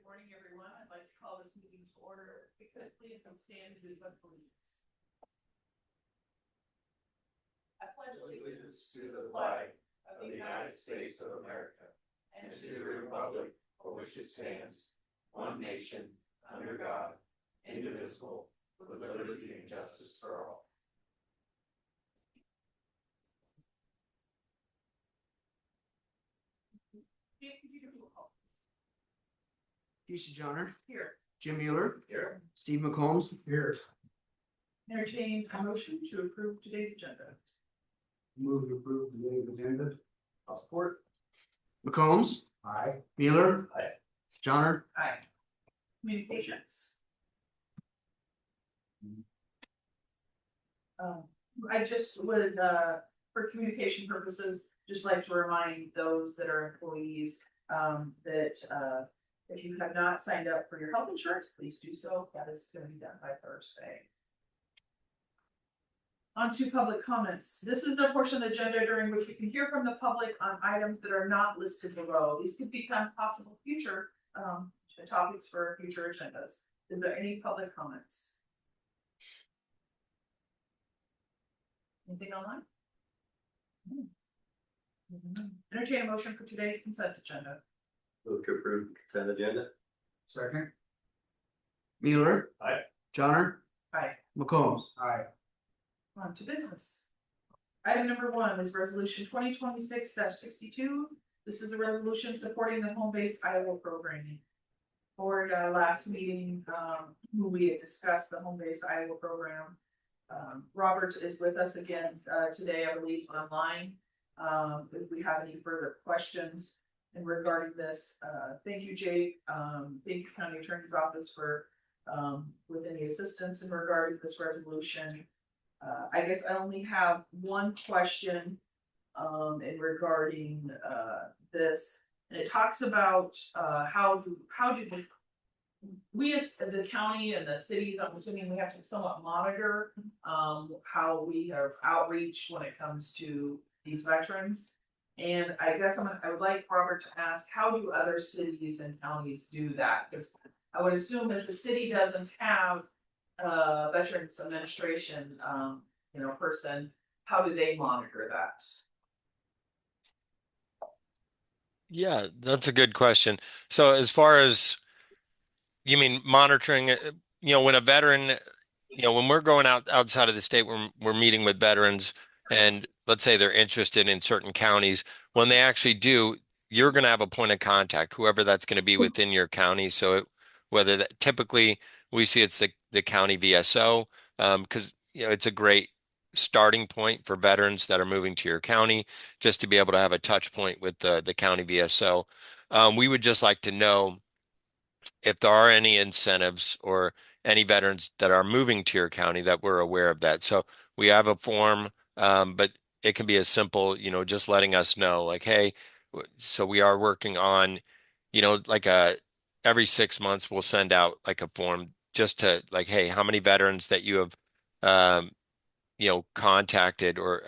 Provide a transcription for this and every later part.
Good morning, everyone. I'd like to call this meeting to order. If you could please stand to the pledge. I pledge allegiance to the flag of the United States of America and to the republic for which it stands, one nation, under God, indivisible, with liberty and justice for all. Keisha Johnner. Here. Jim Mueller. Here. Steve McCombs. Here. Entertain a motion to approve today's agenda. Move to approve today's agenda. I'll support. McCombs. Aye. Mueller. Aye. Johnner. Aye. Communications. I just would, for communication purposes, just like to remind those that are employees, that, if you have not signed up for your health insurance, please do so. That is going to be done by Thursday. On to public comments. This is the portion of the agenda during which we can hear from the public on items that are not listed below. These could become possible future topics for future agendas. Is there any public comments? Anything online? Entertain a motion for today's consent agenda. Move to approve consent agenda. Second. Mueller. Aye. Johnner. Aye. McCombs. Aye. On to business. Item number 1 is resolution 2026-62. This is a resolution supporting the home-based Iowa programming. For last meeting, we had discussed the home-based Iowa program. Robert is with us again today, I believe, online. If we have any further questions in regarding this, thank you, Jake. Thank you, County Attorney's Office, for with any assistance in regarding this resolution. I guess I only have one question in regarding this, and it talks about how do we as the county and the cities, I'm assuming we have to somewhat monitor how we have outreach when it comes to these veterans. And I guess I would like Robert to ask, how do other cities and counties do that? Because I would assume if the city doesn't have Veterans Administration, person, how do they monitor that? Yeah, that's a good question. So as far as you mean monitoring, when a veteran, when we're going outside of the state, we're meeting with veterans, and let's say they're interested in certain counties. When they actually do, you're going to have a point of contact, whoever that's going to be within your county. So whether that typically we see it's the county VSO, because it's a great starting point for veterans that are moving to your county, just to be able to have a touch point with the county VSO. We would just like to know if there are any incentives or any veterans that are moving to your county that we're aware of that. So we have a form, but it can be as simple, just letting us know, like, hey, so we are working on, like every 6 months we'll send out like a form just to like, hey, how many veterans that you have, contacted or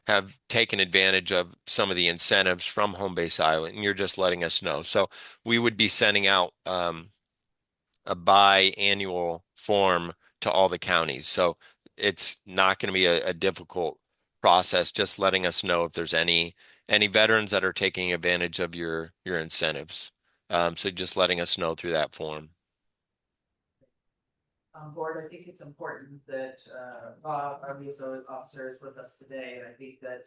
have taken advantage of some of the incentives from Home Base Iowa, and you're just letting us know. So we would be sending out a biannual form to all the counties. So it's not going to be a difficult process, just letting us know if there's any veterans that are taking advantage of your incentives. So just letting us know through that form. Board, I think it's important that Bob, our VSO officer, is with us today, and I think that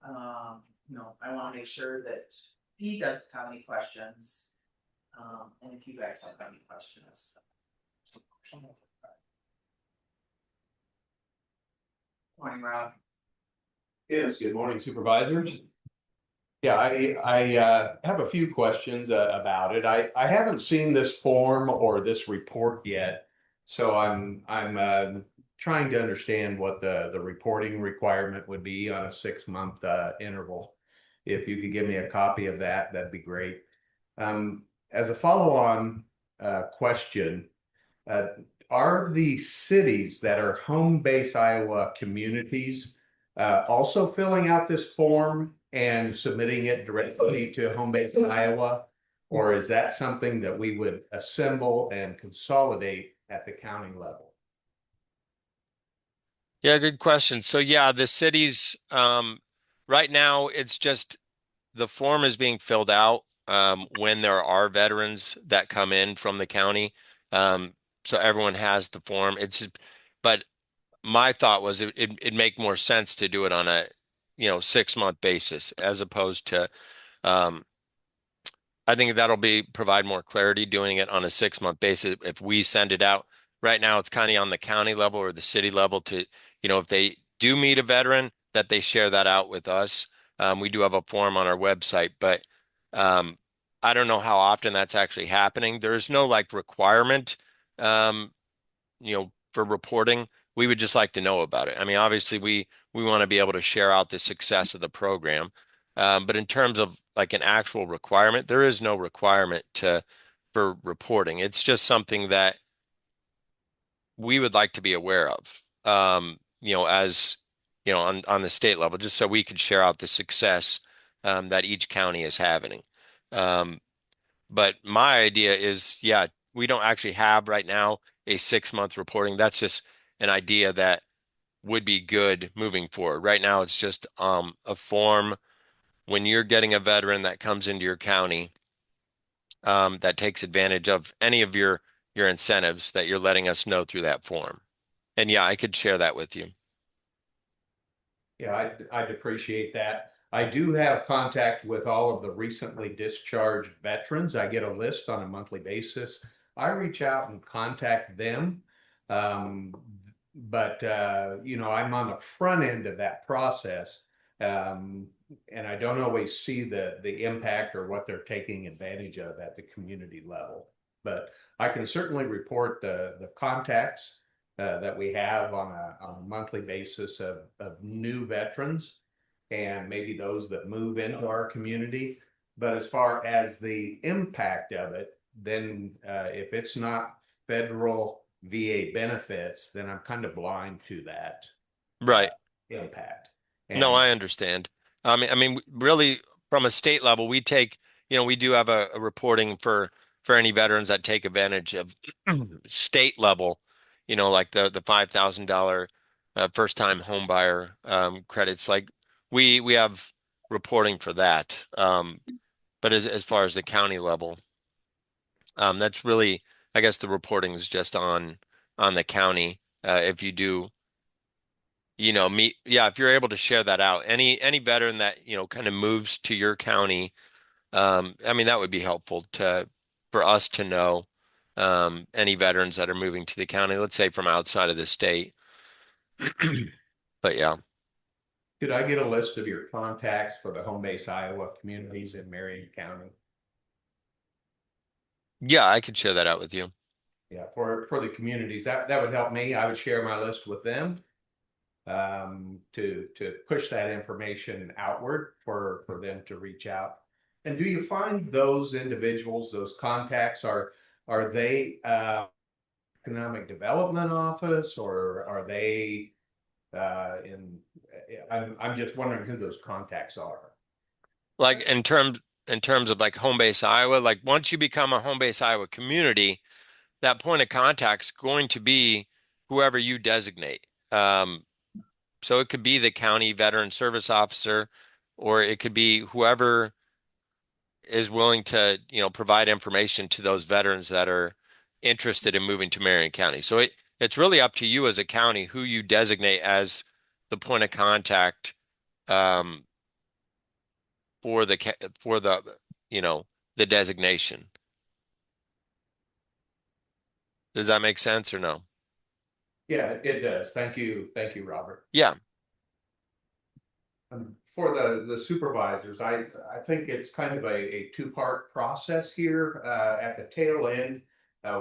I want to make sure that he doesn't have any questions, and if you guys don't have any questions. Morning, Rob. Yes, good morning, supervisors. Yeah, I have a few questions about it. I haven't seen this form or this report yet. So I'm trying to understand what the reporting requirement would be on a 6-month interval. If you could give me a copy of that, that'd be great. As a follow-on question, are the cities that are home base Iowa communities also filling out this form and submitting it directly to home base Iowa? Or is that something that we would assemble and consolidate at the county level? Yeah, good question. So yeah, the cities, right now it's just the form is being filled out when there are veterans that come in from the county. So everyone has the form. But my thought was it'd make more sense to do it on a 6-month basis as opposed to um, I think that'll provide more clarity doing it on a 6-month basis if we send it out. Right now, it's kind of on the county level or the city level to, if they do meet a veteran, that they share that out with us. We do have a form on our website, but um, I don't know how often that's actually happening. There is no like requirement, um, for reporting. We would just like to know about it. I mean, obviously, we want to be able to share out the success of the program. But in terms of like an actual requirement, there is no requirement for reporting. It's just something that we would like to be aware of, as on the state level, just so we could share out the success that each county is having. Um, but my idea is, yeah, we don't actually have right now a 6-month reporting. That's just an idea that would be good moving forward. Right now, it's just a form when you're getting a veteran that comes into your county that takes advantage of any of your incentives that you're letting us know through that form. And yeah, I could share that with you. Yeah, I'd appreciate that. I do have contact with all of the recently discharged veterans. I get a list on a monthly basis. I reach out and contact them. Um, but I'm on the front end of that process. Um, and I don't always see the impact or what they're taking advantage of at the community level. But I can certainly report the contacts that we have on a monthly basis of new veterans and maybe those that move into our community. But as far as the impact of it, then if it's not federal VA benefits, then I'm kind of blind to that Right. impact. No, And I understand. Really, from a state level, we do have a reporting for any veterans that take advantage of state level, like the $5,000 first time home buyer credits. Like we have reporting for that. But as far as the county level, that's really, I guess the reporting is just on the county. If you do yeah, if you're able to share that out, any veteran that, kind of moves to your county, that would be helpful for us to know, any veterans that are moving to the county, let's say from outside of the state. But yeah, could I get a list of your contacts for the home base Iowa communities in Marion County? yeah, I could share that out with you. Yeah, for the communities, that would help me. I would share my list with them to push that information outward for them to reach out. And do you find those individuals, those contacts, are they economic development office or are they in? I'm just wondering who those contacts are. Like in terms of like home base Iowa, like once you become a home base Iowa community, that point of contact's going to be whoever you designate. So it could be the county veteran service officer, or it could be whoever is willing to, provide information to those veterans that are interested in moving to Marion County. So it's really up to you as a county who you designate as the point of contact um, for you know, the designation. Does that make sense or no? Yeah, it does. Thank you, Robert. Yeah. For the supervisors, I think it's kind of a two-part process here. At the tail end,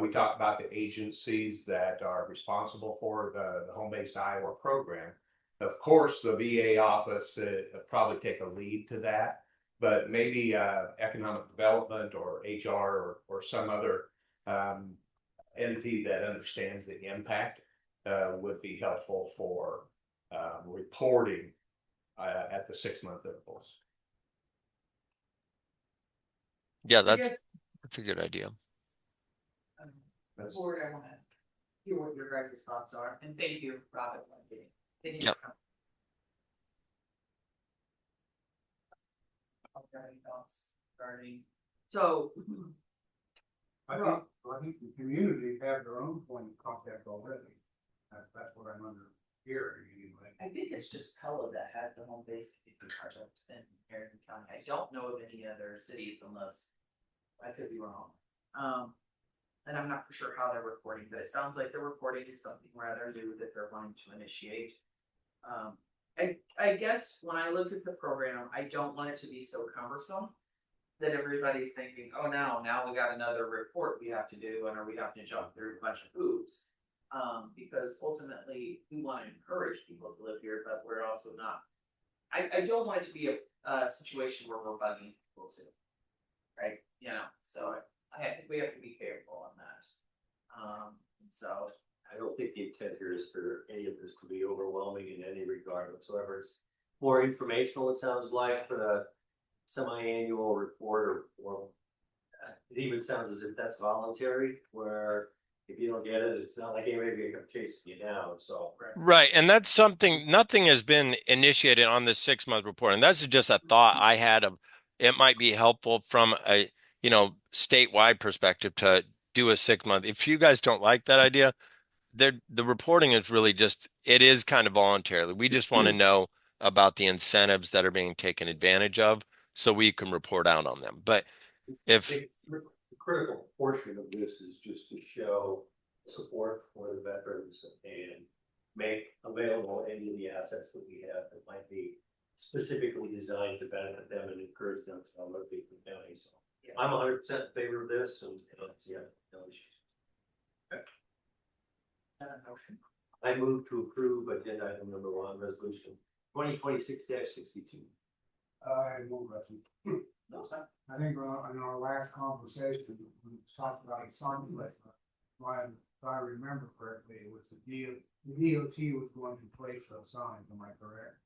we talk about the agencies that are responsible for the home base Iowa program. Of course, the VA office probably take a lead to that, but maybe economic development or HR or some other entity that understands the impact would be helpful for reporting at the 6-month intervals. Yeah, I that's guess That's a good idea. That's- Board, I wanna hear what your guys' thoughts are, and thank you, Robin. Thank you. Yep. Okay, thoughts regarding, so, I think the community have their own point of contact already. That's what I'm under hearing anyway. I think it's just Pella that had the home base project in Marion County. I don't know of any other cities unless I could be wrong. And I'm not for sure how they're reporting, but it sounds like they're reporting something rather new that they're wanting to initiate. I guess when I look at the program, I don't want it to be so cumbersome that everybody's thinking, oh, now we got another report we have to do, and or we have to jump through a bunch of hoops. Because ultimately we want to encourage people to live here, but we're also not. I don't want it to be a situation where we're bugging people too, right? You know, so I think we have to be careful on that. So I don't think the intent here is for any of this to be overwhelming in any regard whatsoever. It's more informational, it sounds like, for the semi-annual report or it even sounds as if that's voluntary, where if you don't get it, it's not like anybody's gonna come chasing you down, so. Right. And that's something, nothing has been initiated on this 6-month report. And that's just a thought I had of it might be helpful from a, statewide perspective to do a 6-month. If you guys don't like that idea, the reporting is really just, it is kind of voluntarily. We just want to know about the incentives that are being taken advantage of so we can report out on them. But if The critical portion of this is just to show support for the veterans and make available any of the assets that we have that might be specifically designed to benefit them and encourage them to locate in the county. So I'm 100% in favor of this, and no issues. I move to approve agenda item number 1, resolution 2026-62. I won't let you. no, it's fine. I think in our last conversation, we talked about something, but if I remember correctly, it was the DOT was going to place those signs, am I correct?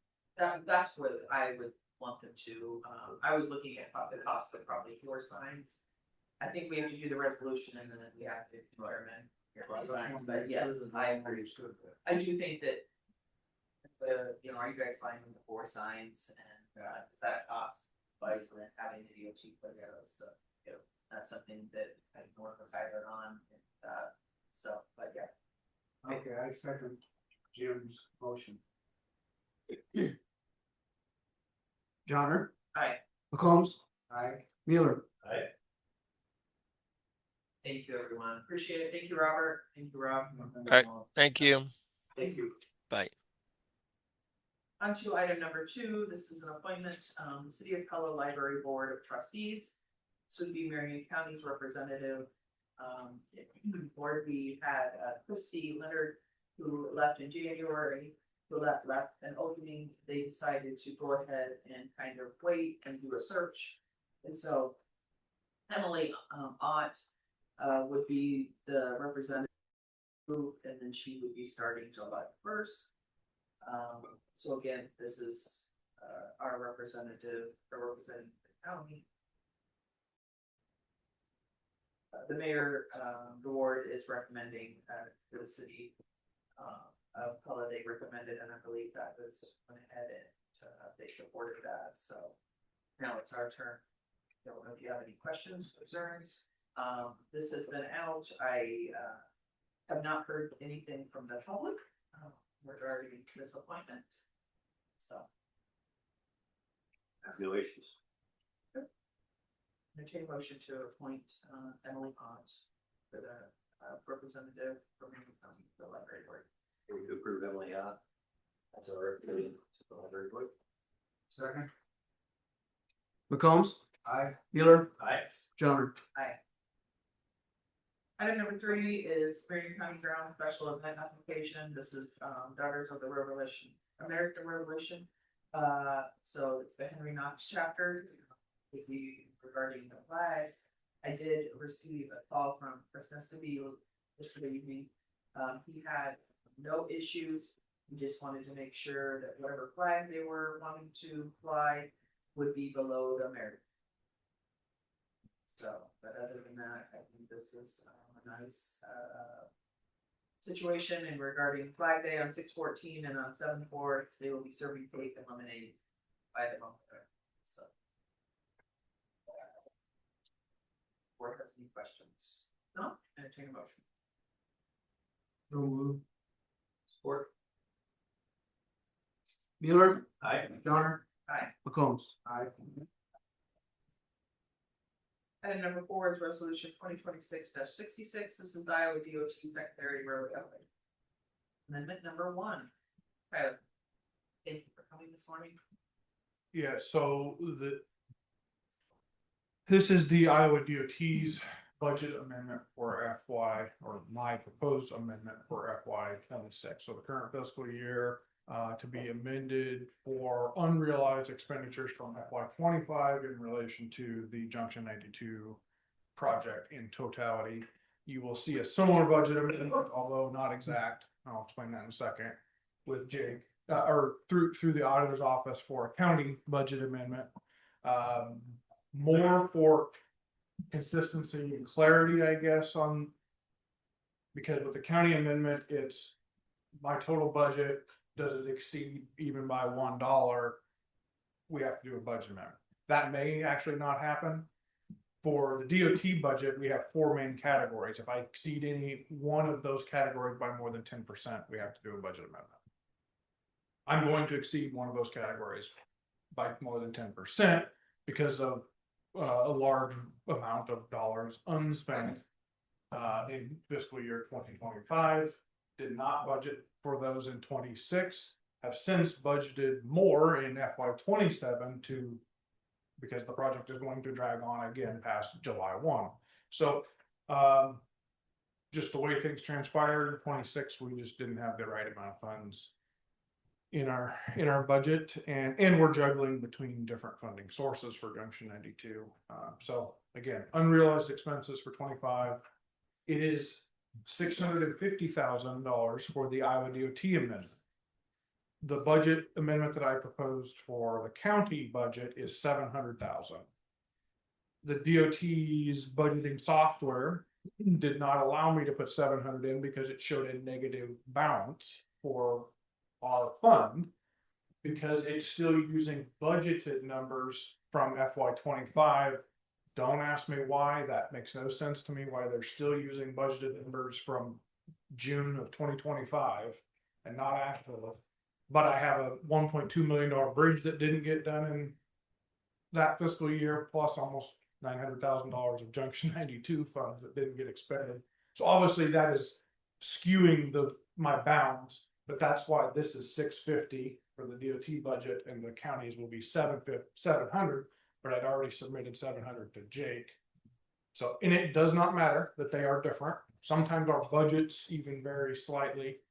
That's what I would want them to. I was looking at the cost of probably 4 signs. I think we have to do the resolution and then we have to determine signs. But yes, I understood that. I do think that are you guys finding the 4 signs and is that cost wisely having the DOT place those? So that's something that I can work with Tyler on. But yeah. Okay, I second Jim's motion. Johnner, Aye. McCombs, Aye. Mueller. Thank you, everyone. Appreciate it. Thank you, Robert. Thank you, Rob. right. Thank you. Thank you. Bye. On to item number 2, this is an appointment, the City of Pella Library Board of Trustees. This would be Marion County's representative. Board, we had Christy Leonard, who left in January, who left an opening. They decided to go ahead and kind of wait and do a search. And so Emily Ott would be the representative, and then she would be starting July 1st. So again, this is our representative representing the county. The mayor, the ward is recommending to the city of Pella. They recommended, and I believe that was went ahead and they supported that. So now it's our turn. I don't know if you have any questions, concerns. This has been out. I have not heard anything from the public regarding this appointment. So. No issues. Entertain a motion to appoint Emily Potts for the representative from the library board. We could approve Emily Ott. That's our representative to the library board. Second. McCombs, Aye. Mueller, Aye. Johnner. Item number 3 is Marion County Ground Special Event Application. This is Daughters of the Revolution, American Revolution. So it's the Henry Knox chapter. Would be regarding the flags. I did receive a call from Chris Nestabile yesterday evening. He had no issues. He just wanted to make sure that whatever flag they were wanting to fly would be below the American. So, but other than this is a nice, situation and regarding Flag Day on 6/14 and on 7/4, they will be serving cake and lemonade by the moment there, so. Board has any questions? No, entertain a motion. So move. Support. Mueller, Aye. Johnner. Aye. McCombs. Aye. Item number 4 is resolution 2026-66. This is the Iowa DOT secondary road update. Amendment number 1. Tyler. Thank you for coming this morning. Yeah, so this is the Iowa DOT's budget amendment for FY, or my proposed amendment for FY 26. So the current fiscal year to be amended for unrealized expenditures from FY 25 in relation to the Junction 92 project in totality. You will see a similar budget amendment, although not exact. I'll explain that in a second with Jake. Or through the auditor's office for a county budget amendment. More for consistency and clarity, I guess, because with the county amendment, it's my total budget, does it exceed even by $1? We have to do a budget amendment. That may actually not happen. For the DOT budget, we have 4 main categories. If I exceed any one of those categories by more than 10%, we have to do a budget amendment. I'm going to exceed one of those categories by more than 10% because of a large amount of dollars unspent in fiscal year 2025. Did not budget for those in 26. Have since budgeted more in FY 27 because the project is going to drag on again past July 1. So just the way things transpired in 26, we just didn't have the right amount of funds in our budget, and we're juggling between different funding sources for Junction 92. So again, unrealized expenses for 25. It is $650,000 for the Iowa DOT amendment. The budget amendment that I proposed for the county budget is $700,000. The DOT's budgeting software did not allow me to put 700 in because it showed a negative balance for our fund, because it's still using budgeted numbers from FY 25. Don't ask me why. That makes no sense to me, why they're still using budgeted numbers from June of 2025 and not actual. But I have a $1.2 million bridge that didn't get done in that fiscal year, plus almost $900,000 of Junction 92 funds that didn't get expended. So obviously that is skewing my bounds. But that's why this is $650 for the DOT budget, and the counties will be $700. But I'd already submitted $700 to Jake. So, and it does not matter that they are different. Sometimes our budgets even vary slightly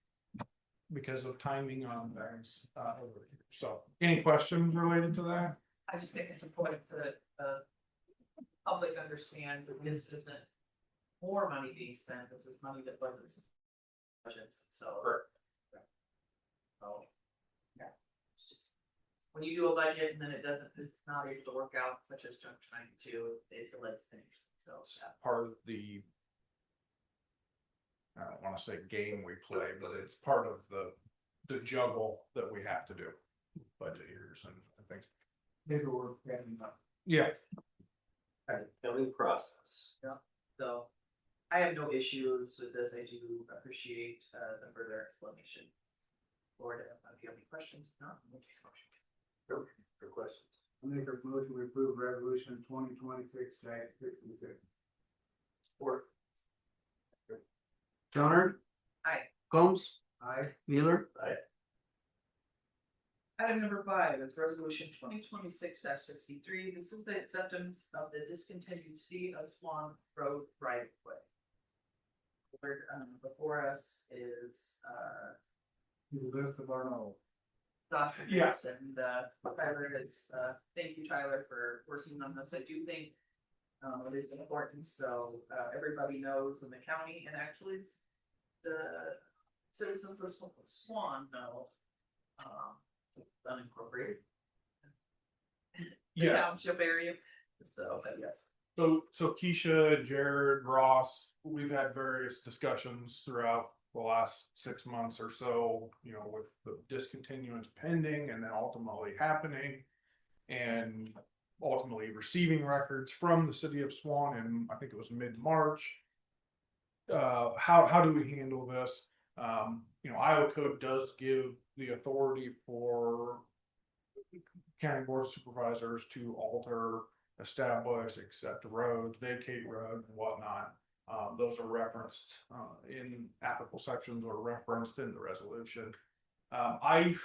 because of timing on things over here. So, any questions related to that? I just think it's important that the public understand that this isn't more money being spent, this is money that wasn't budgets, so. So, yeah, it's just, when you do a budget and then it's not able to work out, such as Junction 92, it delays things, so. Part of the, I don't want to say game we play, but it's part of the juggle that we have to do budget years and things. Paperwork. Yeah. Billing process. So, I have no issues with this, I do appreciate the further explanation. Board, if you have any questions, if not, we'll take a motion. No, for questions. I make a motion to approve resolution 2026-66. Support. Johnner. Aye. McCombs. Aye. Mueller. Item number 5 is resolution 2026-63. This is the acceptance of the discontinued City of Swan Road right of way. Before us is The list of our own. documents and Tyler is thank you, Tyler, for working on this. I do think it is important, so everybody knows in the county, and actually the citizens of Swan know unincorporated the Yeah. township area. So, but yes, So Keisha, Jared, Ross, we've had various discussions throughout the last 6 months or so, with the discontinuance pending and then ultimately happening. And ultimately receiving records from the city of Swan in, I think it was mid-March. How do we handle this? Iowa code does give the authority for county board of supervisors to alter, establish, accept roads, vacate roads and whatnot. Those are referenced in applicable sections or referenced in the resolution. I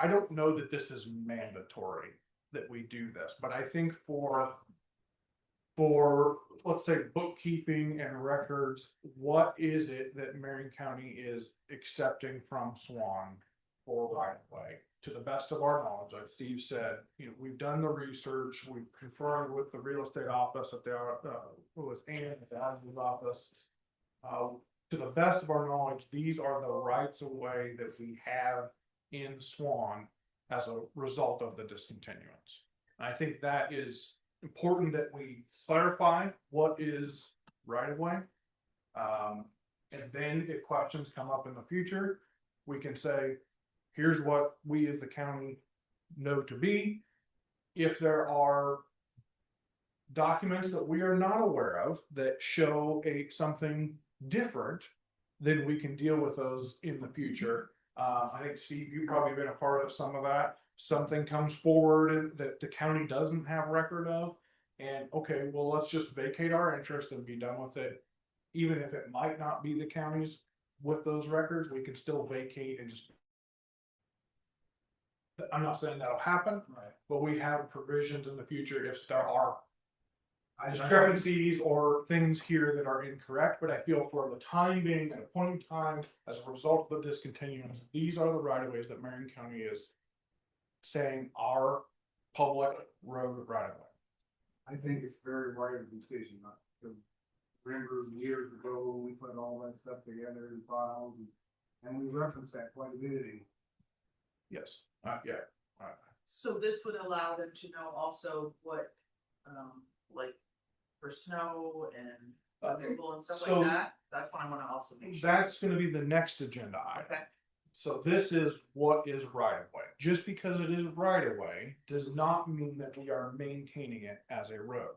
don't know that this is mandatory that we do this, but I think for let's say bookkeeping and records, what is it that Marion County is accepting from Swan for right of way? To the best of our knowledge, like Steve said, we've done the research, we've confirmed with the real estate office that they are, with Ann at the Ashley's office. To the best of our knowledge, these are the rights of way that we have in Swan as a result of the discontinuance. And I think that is important that we clarify what is right of way. And then if questions come up in the future, we can say, here's what we as the county know to be. If there are documents that we are not aware of that show something different, then we can deal with those in the future. I think Steve, you've probably been a part of some of that. Something comes forward that the county doesn't have record of, and okay, well, let's just vacate our interest and be done with it. Even if it might not be the county's with those records, we can still vacate and just. I'm not saying that'll happen, Right. but we have provisions in the future if there are discrepancies or things here that are incorrect. But I feel for the time being, at a point in time, as a result of the discontinuance, these are the right of ways that Marion County is saying are public road right of way. I think it's very right of decision, not to remember years ago when we put all that stuff together in files and we referenced that quite a bit. Yes, So this would allow them to know also what, like, for snow and removal and stuff so like that. That's what I wanna also make sure. that's gonna be the next agenda item. Okay, So this is what is right of way. Just because it is right of way does not mean that we are maintaining it as a road.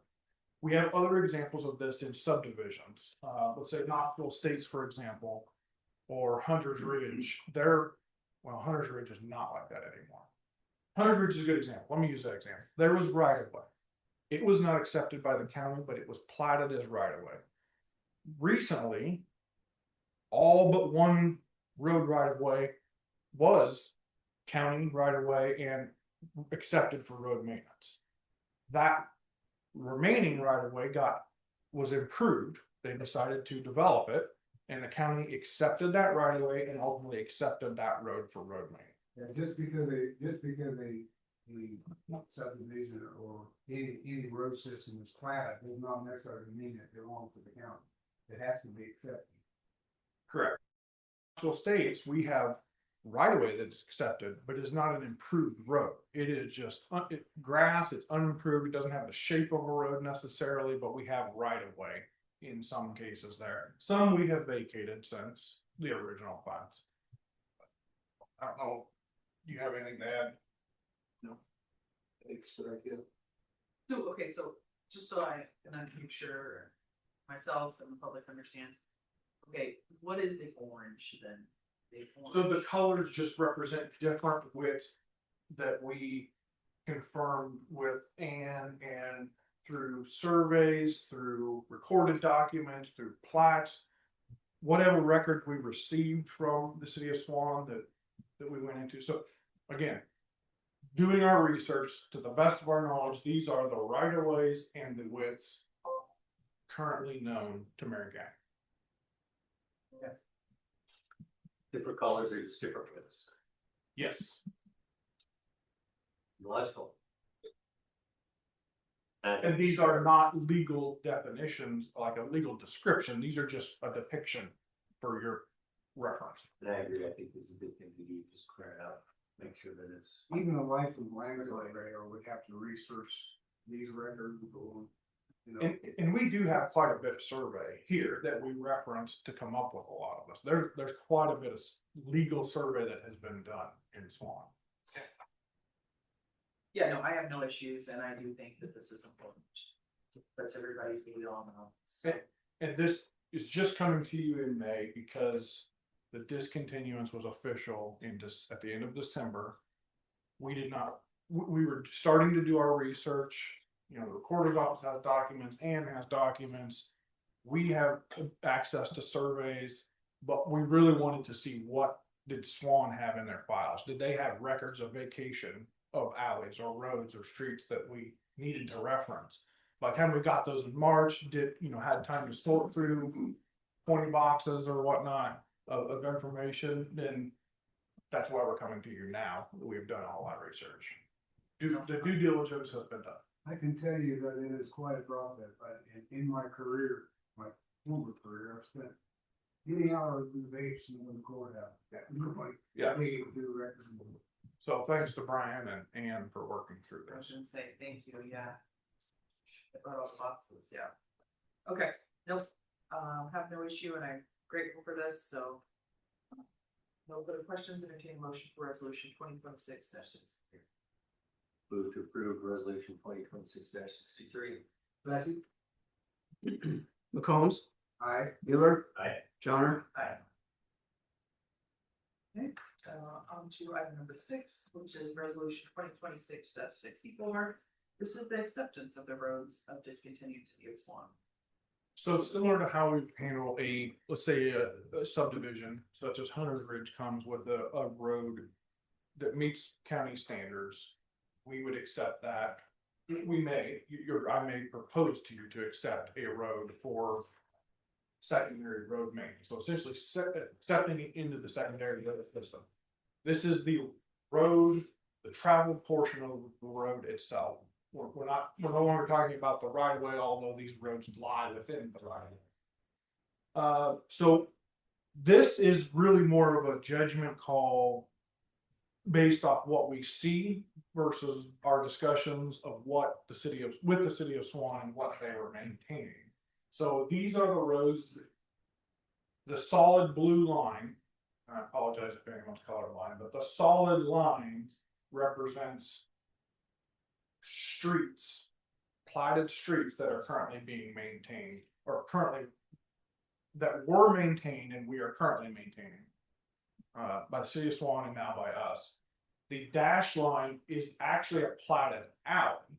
We have other examples of this in subdivisions. Let's say Knoxville Estates, for example, or Hunter's Ridge. Hunter's Ridge is not like that anymore. Hunter's Ridge is a good example. Let me use that example. There was right of way. It was not accepted by the county, but it was platted as right of way. Recently, all but one road right of way was county right of way and accepted for road maintenance. That remaining right of way was improved. They decided to develop it, and the county accepted that right of way and ultimately accepted that road for road maintenance. Yeah, just because they subdivision or any road system is platted, does not necessarily mean that it belongs to the county. It has to be accepted. Correct. Knoxville States, we have right of way that's accepted, but is not an improved road. It is just grass. It's unimproved. It doesn't have the shape of a road necessarily, but we have right of way in some cases there. Some we have vacated since the original plans. I don't know. Do you have anything to add? I think it's a good idea. so, okay, so, just so I can make sure myself and the public understands. Okay, what is the orange then? The So the orange. colors just represent different widths that we confirmed with Ann and through surveys, through recorded documents, through plats, whatever record we received from the city of Swan that we went into. So again, doing our research to the best of our knowledge, these are the right of ways and the widths currently known to Marion County. Different colors or just different widths. Yes. Logical. And these are not legal definitions, like a legal description. These are just a depiction for your reference. And I agree, I think this is a good thing to do, just clear it out, make sure that it's. Even a licensed land surveyor would have to research these records before. You know, And we do have quite a bit of survey here that we reference to come up with a lot of this. There's quite a bit of legal survey that has been done in Swan. Yeah, no, I have no issues, and I do think that this is important. That's everybody's lead on, so. And this is just coming to you in May because the discontinuance was official at the end of December. We did not, we were starting to do our research. You know, the recorder's office has documents, Ann has documents. We have access to surveys, but we really wanted to see what did Swan have in their files? Did they have records of vacation of alleys or roads or streets that we needed to reference? By the time we got those in March, had time to sort through 20 boxes or whatnot of information, then that's why we're coming to you now. We've done all that research. The due diligence has been done. I can tell you that it is quite a process. In my career, my former career, I've spent many hours in the basement of the courthouse. Yeah. Digging through records. So thanks to Brian and Ann for working through I was this. gonna say, thank you, yeah. About all the boxes, yeah. Okay, nope, have no issue, and I'm grateful for this, so. No further questions, entertain a motion for resolution 2026-63. Move to approve resolution 2026-63. Massey. McCombs. Aye. Mueller. Aye. Johnner. Aye. Okay, on to item number 6, which is resolution 2026-64. This is the acceptance of the roads of discontinued City of Swan. So similar to how we handle let's say a subdivision such as Hunter's Ridge comes with a road that meets county standards, we would accept that. I may propose to you to accept a road for secondary road maintenance. So essentially stepping it into the secondary road system. This is the road, the travel portion of the road itself. We're no longer talking about the right of way, although these roads lie within the right of way. So this is really more of a judgment call based off what we see versus our discussions of what with the city of Swan and what they were maintaining. So these are the roads, the solid blue line. I apologize if anyone's colorblind, but the solid line represents streets, platted streets that are currently being maintained or that were maintained and we are currently maintaining by the city of Swan and now by us. The dash line is actually a platted alley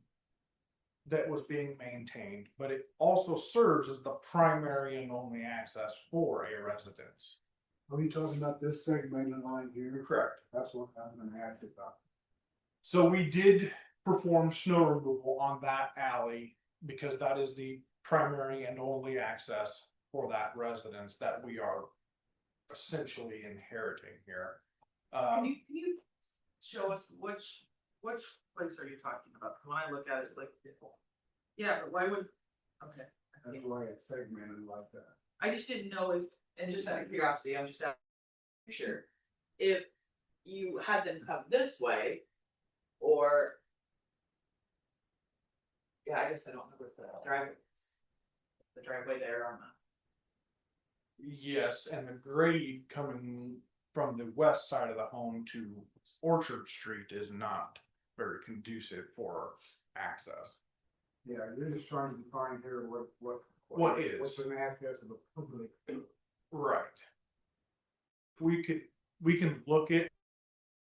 that was being maintained, but it also serves as the primary and only access for a residence. Are you talking about this segmented line here? Correct. That's what I'm gonna ask you about. So we did perform snow removal on that alley because that is the primary and only access for that residence that we are essentially inheriting here. Can you show us which place are you talking about? When I look at it, it's like, yeah, but why would, okay. I see. That's why it's segmented like that. I just didn't know if, and just out of curiosity, I'm just out of picture, if you had them come this way, or. Yeah, I guess I don't know what the driveway is. The driveway there on the. Yes, and the grade coming from the west side of the home to Orchard Street is not very conducive for access. Yeah, you're just trying to define here What is? What's an access of the public. Right. We can look at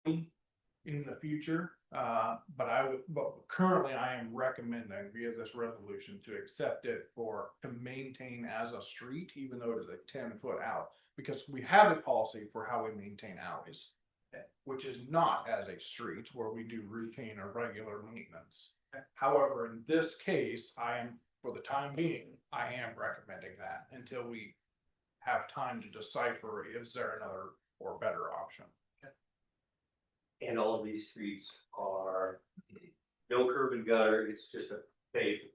in the future, but currently I am recommending via this resolution to accept it to maintain as a street, even though it is a 10-foot out, because we have a policy for how we maintain alleys, which is not as a street where we do routine or regular maintenance. However, in this case, for the time being, I am recommending that until we have time to decipher, is there another or better option? And all of these streets are no curb and gutter, it's just a paved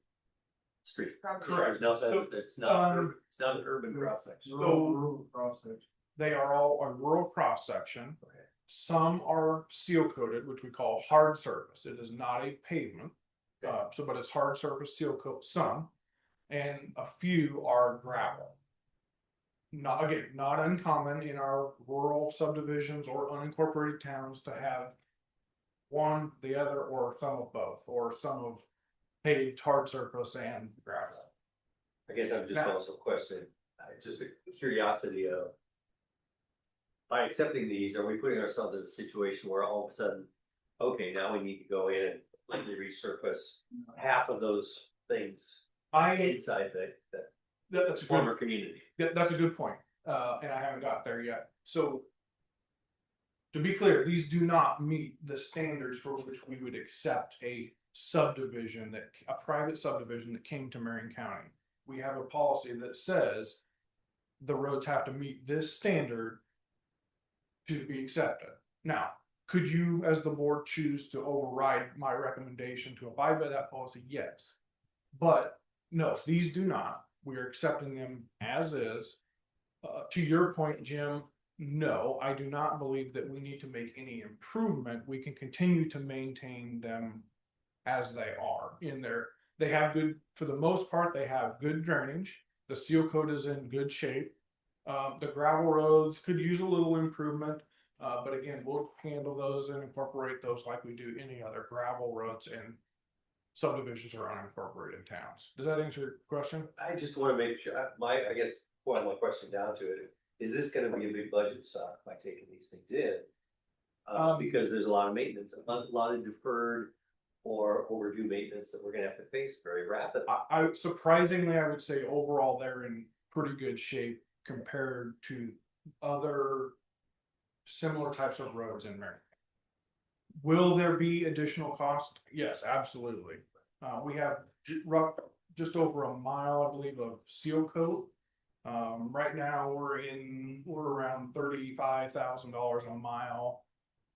street. Correct. There's no, it's not an urban cross section. Rural process. They are all a rural cross section. Okay. Some are seal coated, which we call hard surface. It is not a pavement. But it's hard surface seal coat, some. and a few are gravel. Not, again, not uncommon in our rural subdivisions or unincorporated towns to have one, the other, or some of both, or some of paved hard surface and gravel. I guess I'm just Now- also questioning, just a curiosity of. By accepting these, are we putting ourselves in a situation where all of a sudden, okay, now we need to go in and completely resurface half of those things inside That's a former good, community? that's a good point, and I haven't got there yet, so. To be clear, these do not meet the standards for which we would accept a subdivision a private subdivision that came to Marion County. We have a policy that says the roads have to meet this standard to be accepted. Now, could you, as the board, choose to override my recommendation to abide by that policy? Yes. But no, these do not. We are accepting them as is. To your point, Jim, no, I do not believe that we need to make any improvement. We can continue to maintain them as they are in there. They have good, for the most part, they have good drainage. The seal coat is in good shape. The gravel roads could use a little improvement, but again, we'll handle those and incorporate those like we do any other gravel roads in subdivisions or unincorporated towns. Does that answer your question? I just wanna make sure, I guess, boil my question down to it, is this gonna be a big budget suck by taking these things in? Because there's a lot of maintenance, a lot of deferred or overdue maintenance that we're gonna have to face very rapidly. I surprisingly, I would say overall they're in pretty good shape compared to other similar types of roads in Marion. Will there be additional cost? Yes, absolutely. We have just over a mile, I believe, of seal coat. Right now we're around $35,000 a mile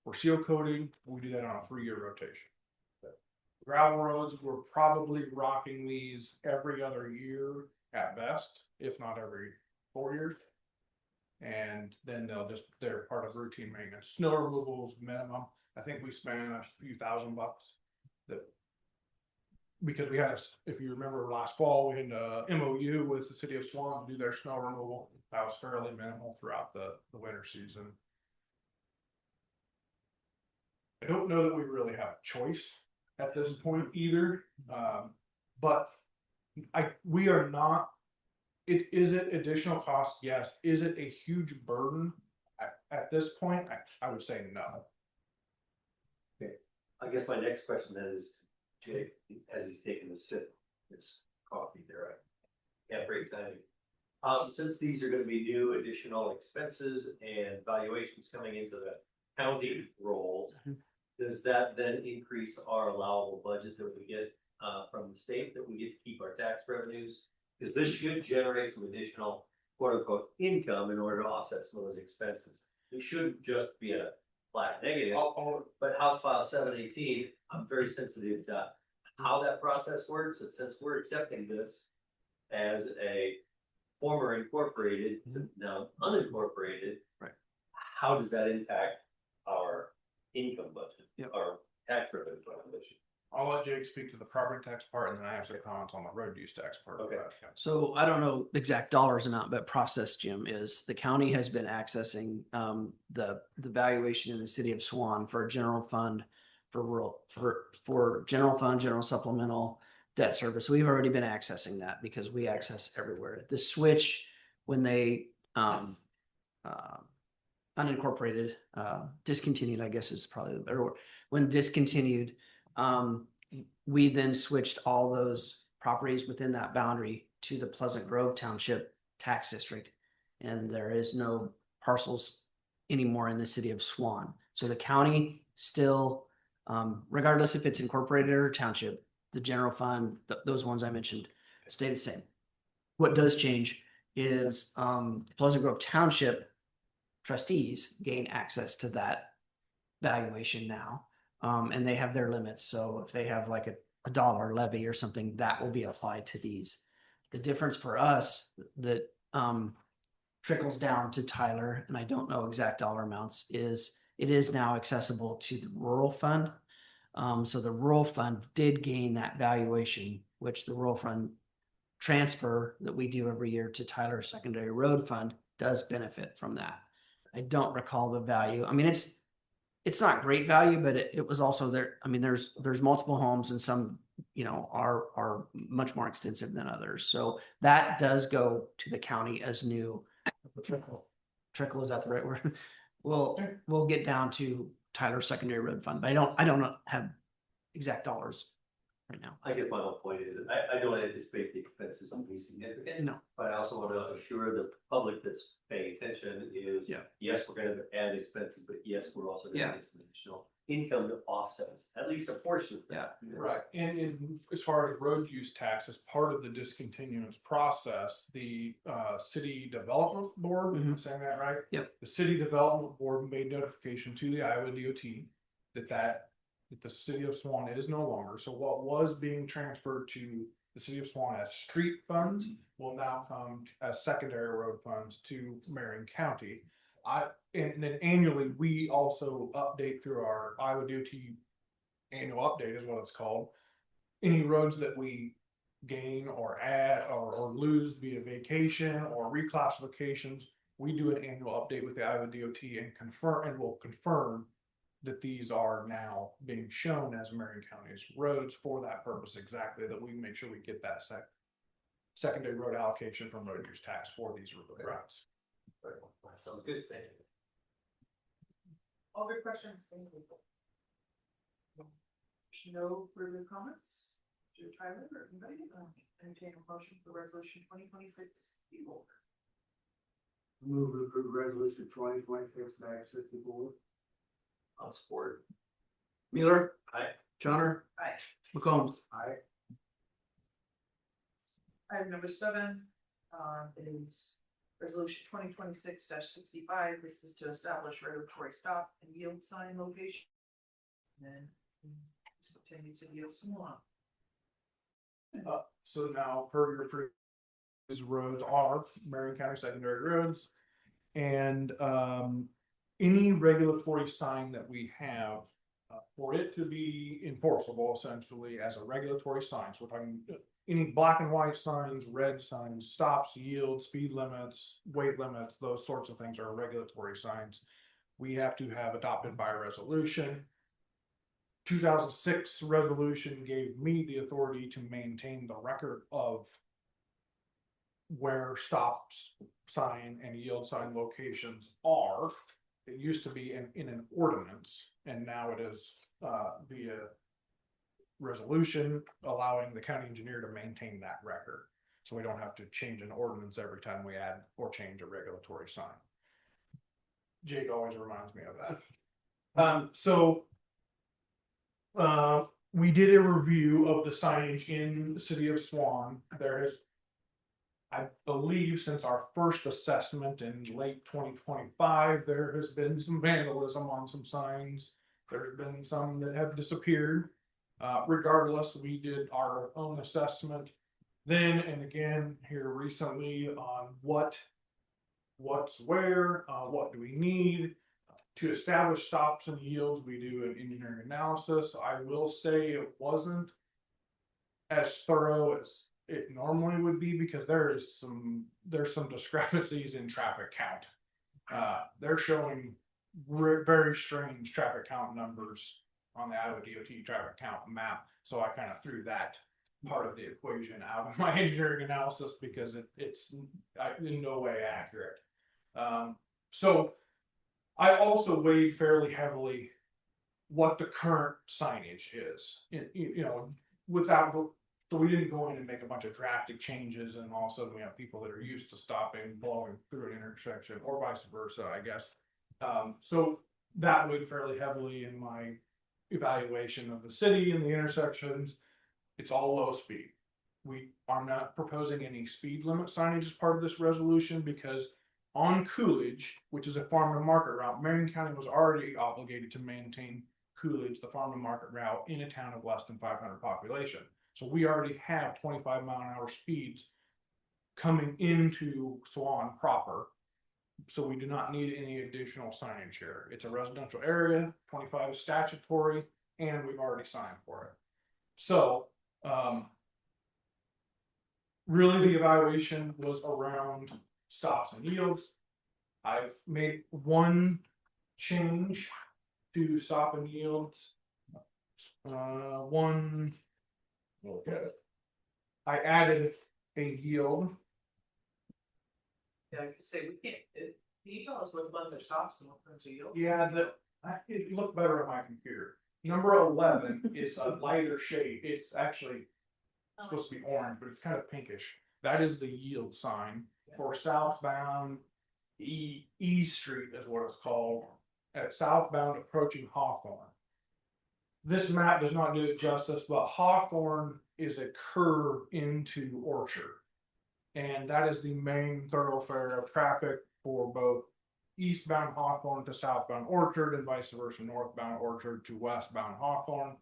for seal coating. We do that on a 3-year rotation. Gravel roads, we're probably rocking these every other year at best, if not every 4 years. And then they're part of routine maintenance. Snow removal's minimum. I think we spent a few $1,000 that. Because we had if you remember last fall, we had a MOU with the city of Swan to do their snow removal. That was fairly minimal throughout the winter season. I don't know that we really have a choice at this point either. But we are not, is it additional cost? Yes. Is it a huge burden? At this point, I would say no. I guess my next question then is, Jake, as he's taking a sip, this coffee there, I can't break timing. Since these are gonna be new additional expenses and valuations coming into the county role, does that then increase our allowable budget that we get from the state, that we get to keep our tax revenues? Because this should generate some additional quote unquote income in order to offset some of those expenses. It shouldn't just be a flat negative, but House File 718, I'm very sensitive to how that process works. And since we're accepting this as a former incorporated, now unincorporated, Right. How does that impact our income budget, Yep. our tax revenue budget? I'll let Jake speak to the property tax part, and then I have some comments on the road use tax part. Okay. So I don't know the exact dollars amount, but process, Jim, is the county has been accessing the valuation in the city of Swan for a general fund for general fund, general supplemental debt service. We've already been accessing that because we access everywhere. The switch when they unincorporated, discontinued, I guess is probably the better word. When discontinued, we then switched all those properties within that boundary to the Pleasant Grove Township tax district. And there is no parcels anymore in the city of Swan. So the county still, regardless if it's incorporated or township, the general fund, those ones I mentioned stay the same. What does change is Pleasant Grove Township trustees gain access to that valuation now. And they have their limits. So if they have like a dollar levy or something, that will be applied to these. The difference for us that trickles down to Tyler, and I don't know exact dollar amounts, is it is now accessible to the rural fund. So the rural fund did gain that valuation, which the rural fund transfer that we do every year to Tyler Secondary Road Fund does benefit from that. I don't recall the value. I mean, it's not great value, but it was also there. I mean, there's multiple homes and some, are much more extensive than others. So that does go to the county as new trickle. Is that the right word? We'll get down to Tyler Secondary Road Fund, but I don't have exact dollars right now. I guess my whole point is, I don't anticipate the expenses will be significant. No. But I also want to assure the public that's paying attention is, Yeah. yes, we're gonna add expenses, but yes, we're also Yeah. gonna get some additional income to offset at least a portion of that. Right, and as far as road use tax, as part of the discontinuance process, the city development board, am I saying that right? Yep. The city development board made notification to the Iowa DOT that the city of Swan is no longer, so what was being transferred to the city of Swan as street funds will now come as secondary road funds to Marion County. And then annually, we also update through our Iowa DOT annual update is what it's called. Any roads that we gain or add or lose via vacation or reclassifications, we do an annual update with the Iowa DOT and will confirm that these are now being shown as Marion County's roads for that purpose exactly, that we make sure we get that secondary road allocation from road use tax for these routes. Sounds good, thank you. All good questions? Thank you. No further comments? To Tyler or anybody? Entertain a motion for resolution 2026. Move to approve resolution 2026-64. I'll support. Mueller. Aye. Johnner. Aye. McCombs. Aye. Item number 7 is resolution 2026-65. This is to establish regulatory stop and yield sign location. And then continue to yield some more. So now, per your these roads are Marion County secondary roads. And any regulatory sign that we have, for it to be enforceable essentially as a regulatory sign, so we're talking any black and white signs, red signs, stops, yields, speed limits, weight limits, those sorts of things are regulatory signs. We have to have adopted by resolution. 2006 resolution gave me the authority to maintain the record of where stops sign and yield sign locations are. It used to be in an ordinance, and now it is via resolution allowing the county engineer to maintain that record. So we don't have to change an ordinance every time we add or change a regulatory sign. Jake always reminds me of that. We did a review of the signage in the city of Swan. There has, I believe, since our first assessment in late 2025, there has been some vandalism on some signs. There's been some that have disappeared. Regardless, we did our own assessment then and again here recently on what's where, what do we need. To establish stops and yields, we do an engineering analysis. I will say it wasn't as thorough as it normally would be because there's some discrepancies in traffic count. They're showing very strange traffic count numbers on the Iowa DOT traffic count map. So I kind of threw that part of the equation out of my engineering analysis because it's in no way accurate. So I also weighed fairly heavily what the current signage is, so we didn't go in and make a bunch of drastic changes and all of a sudden we have people that are used to stopping, blowing through an intersection or vice versa, I guess. So that weighed fairly heavily in my evaluation of the city and the intersections. It's all low speed. We are not proposing any speed limit signage as part of this resolution because on Coolidge, which is a farm to market route, Marion County was already obligated to maintain Coolidge, the farm to market route, in a town of less than 500 population. So we already have 25-mile-an-hour speeds coming into Swan proper. So we do not need any additional signage here. It's a residential area, 25 is statutory, and we've already signed for it. So really the evaluation was around stops and yields. I've made one change to stop and yields. One. Look at it. I added a yield. Yeah, I could say we can't, can you tell us which ones are stops and which ones are yields? Yeah, it looked better on my computer. Number 11 is a lighter shade. It's actually supposed to be orange, but it's kind of pinkish. That is the yield sign for southbound E Street is what it's called, at southbound approaching Hawthorne. This map does not do it justice, but Hawthorne is a curve into Orchard. And that is the main thoroughfare of traffic for both eastbound Hawthorne to southbound Orchard and vice versa, northbound Orchard to westbound Hawthorne.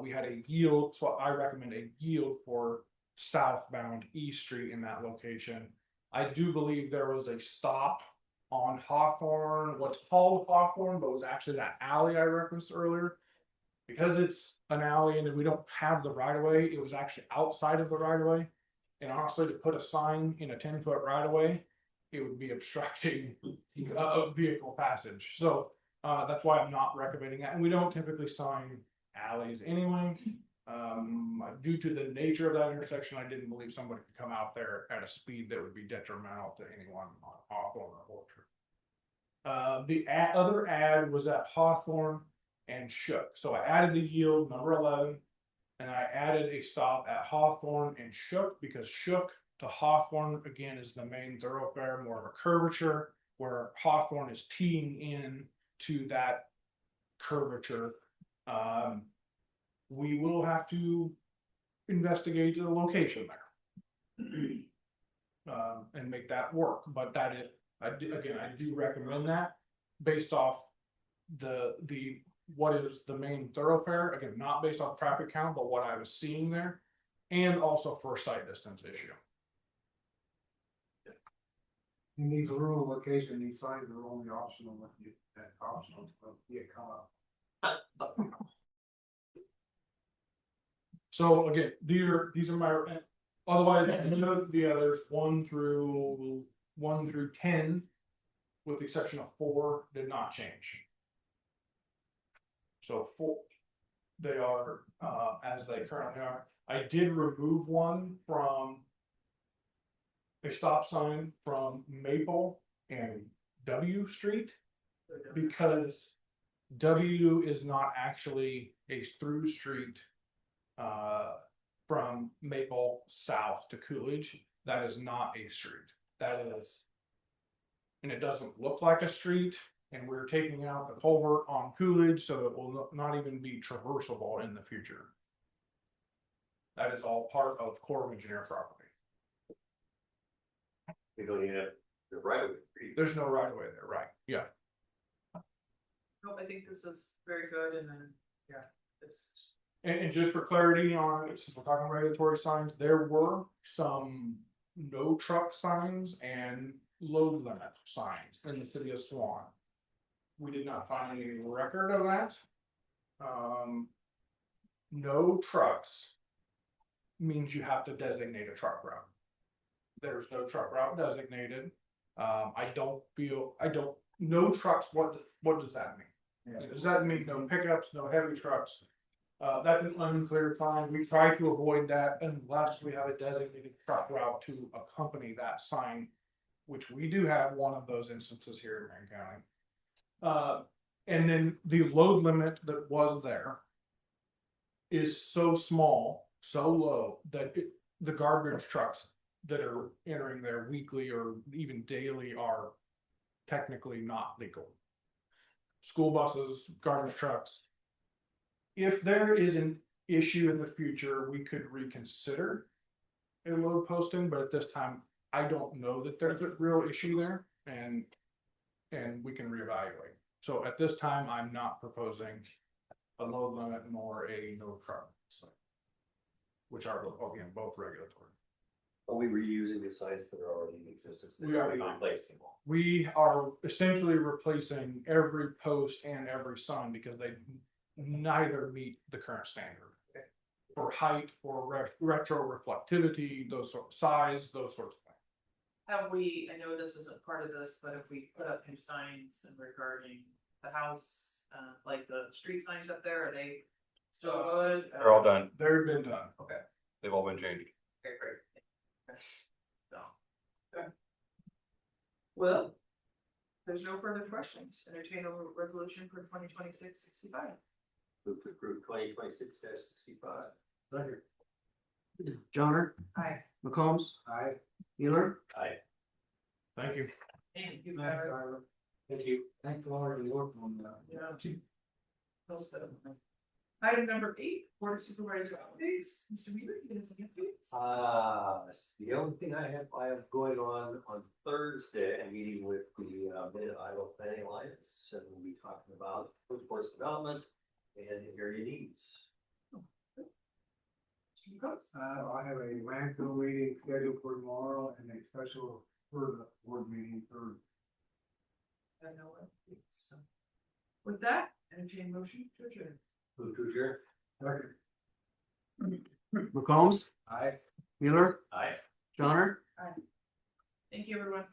We had a yield, so I recommend a yield for southbound East Street in that location. I do believe there was a stop on Hawthorne, what's called Hawthorne, but was actually that alley I referenced earlier. Because it's an alley and we don't have the right of way, it was actually outside of the right of way. And honestly, to put a sign in a 10-foot right of way, it would be obstructing vehicle passage. So that's why I'm not recommending that. And we don't typically sign alleys anyway. Due to the nature of that intersection, I didn't believe somebody could come out there at a speed that would be detrimental to anyone on Hawthorne or Orchard. The other ad was at Hawthorne and Shook. So I added the yield, number 11, and I added a stop at Hawthorne and Shook, because Shook to Hawthorne again is the main thoroughfare, more of a curvature, where Hawthorne is teeing in to that curvature. We will have to investigate the location there and make that work. But that is, I do recommend that based off the what is the main thoroughfare, again, not based off traffic count, but what I was seeing there, and also for sight distance issue. In these rural locations, these signs are only optional if you, that optional, you come up. So again, these are my, otherwise, the others 1 through 10, with the exception of 4, did not change. So 4, they are as they currently are. I did remove one from a stop sign from Maple and W Street, because W is not actually a through street from Maple south to Coolidge. That is not a street. That is, and it doesn't look like a street. And we're taking out the culvert on Coolidge, so it will not even be traversable in the future. That is all part of Corps of Engineer property. We don't even have the right of way. There's no right of way there, right? Yeah. Nope, I think this is very good, and then, yeah, it's. And just for clarity on, since we're talking regulatory signs, there were some no truck signs and load limit signs in the city of Swan. We did not find any record of that. No trucks means you have to designate a truck route. There's no truck route designated. No trucks, what does that mean? Yeah. Does that mean no pickups, no heavy trucks? That's an unclear sign. We try to avoid that unless we have a designated truck route to accompany that sign, which we do have one of those instances here in Marion County. And then the load limit that was there is so small, so low, that the garbage trucks that are entering there weekly or even daily are technically not legal. School buses, garbage trucks. If there is an issue in the future, we could reconsider a load posting, but at this time, I don't know that there's a real issue there, and we can reevaluate. So at this time, I'm not proposing a load limit nor a no truck, which are again both regulatory. Are we reusing the signs that are already in existence? We are. Not replacing them. We are essentially replacing every post and every sign because they neither meet the current standard. for height, for retro reflectivity, those sort of size, those sorts of things. Have we, I know this isn't part of this, but if we put up new signs and regarding the house, like the street signs up there, are they still good? They're all done. They've been done. Okay, They've all been changed. okay, great. Okay. So, okay. Well, there's no further questions. Entertain a resolution for 2026-65. Move to approve 2026-65. Johnner, Aye. McCombs, I, Mueller, Aye. Thank you. Thank you, thanks, Tyler. Tyler. Thank you. Thanks for all your work on that. Yeah. Those that- Item number 8, Board of Supervisor updates. Mr. Weaver, you have any updates? The only thing I have going on Thursday, I'm meeting with the Mid-Iowa Planning Alliance, and we'll be talking about workforce development and area needs. I have a landfill meeting scheduled for tomorrow and a special board meeting for. I know what. So, with that, entertain motion to adjourn. Move to adjourn. McCombs, I. Mueller, Aye. Johnner. Thank you, everyone.